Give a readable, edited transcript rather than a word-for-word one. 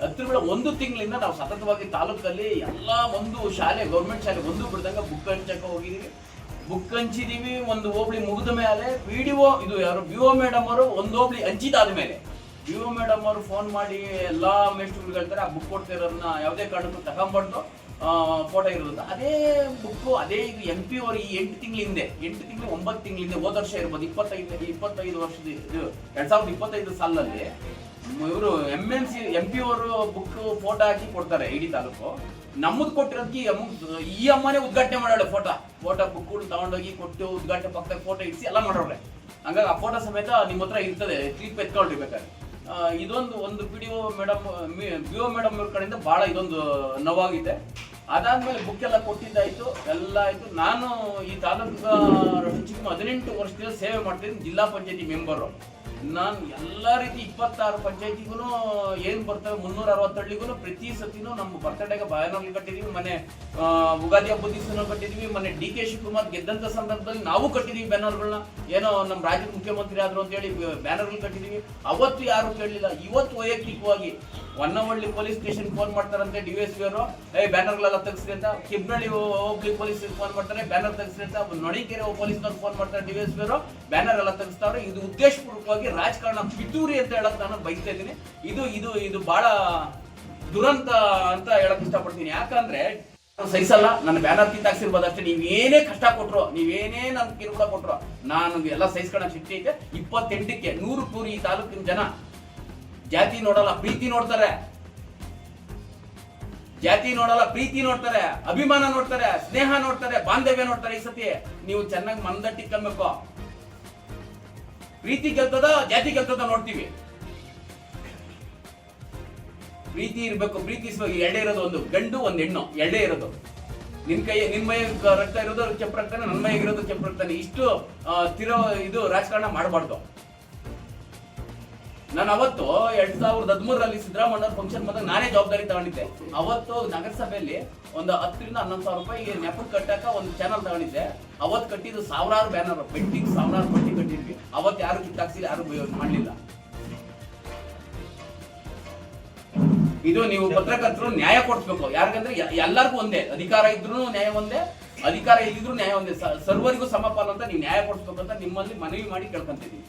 ಹತ್ತಿರ ಒಂದು ತಿಂಗಳಿಂದ ನಾವು ಸತತವಾಗಿ ತಾಲೂಕಲ್ಲಿ ಎಲ್ಲ ಒಂದು ಶಾಲೆ ಗೌರ್ಮೆಂಟ್ ಶಾಲೆ ಒಂದು ಬಿಡ್ದಂಗ ಬುಕ್ ಹಂಚಕ್ಕೆ ಹೋಗಿದ್ದೀವಿ. ಬುಕ್ ಹಂಚಿದೀವಿ. ಒಂದು ಹೋಬಳಿ ಮುಗಿದ ಮೇಲೆ ವಿಡಿಒ ಇದು ಯಾರು BO ಮೇಡಮ್ ಅವರು ಒಂದು ಹೋಬಳಿ ಹಂಚಿದಾದ ಮೇಲೆ BO ಮೇಡಮ್ ಅವರು ಫೋನ್ ಮಾಡಿ ಎಲ್ಲಾ ಮೇಸ್ಟ್ರುಗಳು ಹೇಳ್ತಾರೆ ಆ ಬುಕ್ ಕೊಡ್ತಿರೋದನ್ನ ಯಾವುದೇ ಕಾರಣಕ್ಕೂ ತಗೊಂಡ್ಬಂದು ಫೋಟೋ ಇರೋದು ಅದೇ ಬುಕ್ ಅದೇ ಇದು MP ಅವರು ಈ 8 ತಿಂಗಳ ಹಿಂದೆ 9 ತಿಂಗಳ ಹಿಂದೆ ಹೋದ ವರ್ಷ ಇರ್ಬೋದು 25 ವರ್ಷದ 2025 ಸಾಲಿನಲ್ಲಿ ಇವರು MP ಅವರು ಬುಕ್ ಫೋಟೋ ಹಾಕಿ ಕೊಡ್ತಾರೆ ಇಡೀ ತಾಲೂಕು. ನಮ್ಮದು ಕೊಟ್ಟಿರೋದಕ್ಕೆ ಈ ಅಮ್ಮನೇ ಉದ್ಘಾಟನೆ ಮಾಡೋಳೆ ಫೋಟೋ ಬುಕ್ ತಗೊಂಡೋಗಿ ಕೊಟ್ಟು ಉದ್ಘಾಟನೆ ಪಕ್ಕದಾಗ ಫೋಟೋ ಇಡಿಸಿ ಎಲ್ಲ ಮಾಡೋರೆ. ಹಂಗಾಗಿ ಆ ಫೋಟೋ ಸಮೇತ ನಿಮ್ಮ ಹತ್ರ ಇರ್ತದೆ, ಕ್ಲಿಪ್ ಎತ್ಕೊಂಡಿರ್ಬೇಕಾದ್ರೆ. ಒಂದು PDO ಮೇಡಮ್ BO ಮೇಡಮ್ ಅವ್ರ ಕಡೆಯಿಂದ ಬಹಳ ಇದೊಂದು ನೋವಾಗಿದೆ. ಅದಾದ್ಮೇಲೆ ಬುಕ್ ಎಲ್ಲ ಕೊಟ್ಟಿದ್ದಾಯ್ತು, ಎಲ್ಲ ಆಯ್ತು. ನಾನು ಈ ತಾಲೂಕು 18 ವರ್ಷದಿಂದ ಸೇವೆ ಮಾಡ್ತೀನಿ, ಜಿಲ್ಲಾ ಪಂಚಾಯತಿ ಮೆಂಬರು. ನಾನು ಎಲ್ಲ ರೀತಿ 26 ಪಂಚಾಯತಿಗೂ ಏನ್ ಬರ್ತವೆ 360 ಹಳ್ಳಿಗೂ ಪ್ರತಿ ಸತಿನೂ ನಮ್ಮ ಬರ್ತಡೆಗೆ ಬ್ಯಾನರ್ಗಳು ಕಟ್ಟಿದೀವಿ. ಮೊನ್ನೆ ಉಗಾದಿ ಹಬ್ಬದ ದಿವಸನೂ ಕಟ್ಟಿದೀವಿ. ಮೊನ್ನೆ DK ಶಿವಕುಮಾರ್ ಗೆದ್ದಂತ ಸಂದರ್ಭದಲ್ಲಿ ನಾವು ಕಟ್ಟಿದೀವಿ ಬ್ಯಾನರ್ಗಳನ್ನ. ಏನೋ ನಮ್ಮ ರಾಜ್ಯದ ಮುಖ್ಯಮಂತ್ರಿ ಆದ್ರು ಅಂತ ಹೇಳಿ ಬ್ಯಾನರ್ಗಳು ಕಟ್ಟಿದೀವಿ. ಅವತ್ತು ಯಾರು ಕೇಳಲಿಲ್ಲ. ಇವತ್ತು ವೈಯಕ್ತಿಕವಾಗಿ ಹೊನ್ನವಳ್ಳಿ ಪೊಲೀಸ್ ಸ್ಟೇಷನ್ ಫೋನ್ ಮಾಡ್ತಾರಂತೆ DSP ಅವರು, ಬ್ಯಾನರ್ಗಳೆಲ್ಲ ತೆಗಿಸ್ರಿ ಅಂತ. ಕಿಬ್ನಳ್ಳಿ ಹೋಗ್ಲಿ ಪೊಲೀಸ್ ಫೋನ್ ಮಾಡ್ತಾರೆ, ಬ್ಯಾನರ್ ತೆಗಿಸ್ರಿ ಅಂತ. ನೊಣಿಕೆರೆ ಪೊಲೀಸ್ನವ್ರು ಫೋನ್ ಮಾಡ್ತಾರೆ, DSP ಅವರು ಬ್ಯಾನರ್ ಎಲ್ಲ ತೆಗಿಸ್ತಾವ್ರೆ. ಇದು ಉದ್ದೇಶಪೂರ್ವಕವಾಗಿ ರಾಜಕಾರಣ ಪಿತೂರಿ ಅಂತ ಹೇಳಕ್ ನಾನು ಬಯಸ್ತಾ ಇದ್ದೀನಿ. ಇದು ಬಹಳ ದುರಂತ ಅಂತ ಹೇಳಕ್ ಇಷ್ಟಪಡ್ತೀನಿ. ಯಾಕಂದ್ರೆ ಸಹಿಸಲ್ಲ. ನನ್ನ ಬ್ಯಾನರ್ ಕಿತ್ತಾಕ್ಸಿರ್ಬೋದು ಅಷ್ಟೇ. ನೀವೇನೇ ಕಷ್ಟ ಕೊಟ್ರು, ನೀವೇನೇ ನನ್ ಕಿರುಕುಳ ಕೊಟ್ರು, ನಾನು ಎಲ್ಲ ಸಹಿಸ್ಕೊಳ್ಳೋಕೆ ಶಕ್ತಿ ಐತೆ. 28ಕ್ಕೆ 100 ಈ ತಾಲೂಕಿನ ಜನ ಜಾತಿ ನೋಡಲ್ಲ, ಪ್ರೀತಿ ನೋಡ್ತಾರೆ. ಜಾತಿ ನೋಡಲ್ಲ, ಪ್ರೀತಿ ನೋಡ್ತಾರೆ, ಅಭಿಮಾನ ನೋಡ್ತಾರೆ, ಸ್ನೇಹ ನೋಡ್ತಾರೆ, ಬಾಂಧವ್ಯ ನೋಡ್ತಾರೆ. ಈ ಸತಿ ನೀವು ಚೆನ್ನಾಗಿ ಮಂದಟ್ಟಿಕ್ಕಬೇಕು. ಪ್ರೀತಿ ಗೆಲ್ತದ, ಜಾತಿ ಗೆಲ್ತದ ನೋಡ್ತೀವಿ. ಪ್ರೀತಿ ಇರ್ಬೇಕು, ಪ್ರೀತಿಸ್ಬೇಕು. ಎರಡೇ ಇರೋದು, ಒಂದು ಗಂಡು ಒಂದು ಹೆಣ್ಣು, ಎರಡೇ ಇರೋದು. ನಿನ್ ಮೈ ರಕ್ತ ಇರೋದು ಕೆಂಪು ರಕ್ತಾನೆ, ನನ್ನ ಮೈಗಿರೋದು ಕೆಂಪು ರಕ್ತಾನೆ. ಇಷ್ಟು ಇದು ರಾಜಕಾರಣ ಮಾಡಬಾರ್ದು. ನಾನು ಅವತ್ತು 2013ರಲ್ಲಿ ಸಿದ್ದರಾಮಯ್ಯ ಫಂಕ್ಷನ್ ಬಂದಾಗ ನಾನೇ ಜವಾಬ್ದಾರಿ ತಗೊಂಡಿದ್ದೆ. ಅವತ್ತು ನಗರಸಭೆಯಲ್ಲಿ ಒಂದು 10 ರಿಂದ 11 ಸಾವಿರ ರೂಪಾಯಿ ನೆಪಕ್ಕೆ ಕಟ್ಟಾಕ ಒಂದು ಚಾನಲ್ ತಗೊಂಡಿದ್ದೆ. ಅವತ್ತು ಕಟ್ಟಿದ್ದು ಸಾವಿರಾರು ಬ್ಯಾನರ್, ಪೆಂಟಿಂಗ್ ಸಾವಿರಾರು ಪಟ್ಟಿ ಕಟ್ಟಿದ್ವಿ. ಅವತ್ತು ಯಾರು ಕಿತ್ತಾಕ್ಸಿಲ್ಲ, ಯಾರು ಮಾಡಲಿಲ್ಲ. ಇದು ನೀವು ಪತ್ರಕರ್ತರು ನ್ಯಾಯ ಕೊಡಿಸ್ಬೇಕು. ಯಾಕಂದ್ರೆ ಎಲ್ಲರಿಗೂ ಒಂದೇ ಅಧಿಕಾರ ಇದ್ರು ನ್ಯಾಯ ಒಂದೇ, ಅಧಿಕಾರ ಇಲ್ಲಿದ್ರು ನ್ಯಾಯ ಒಂದೇ. ಸರ್ವರಿಗೂ ಸಮಪಾಲು ಅಂತ ನೀವು ನ್ಯಾಯ ಕೊಡಿಸ್ಬೇಕು ಅಂತ ನಿಮ್ಮಲ್ಲಿ ಮನವಿ ಮಾಡಿ ಕೇಳ್ಕೊಂತಿದ್ದೀವಿ.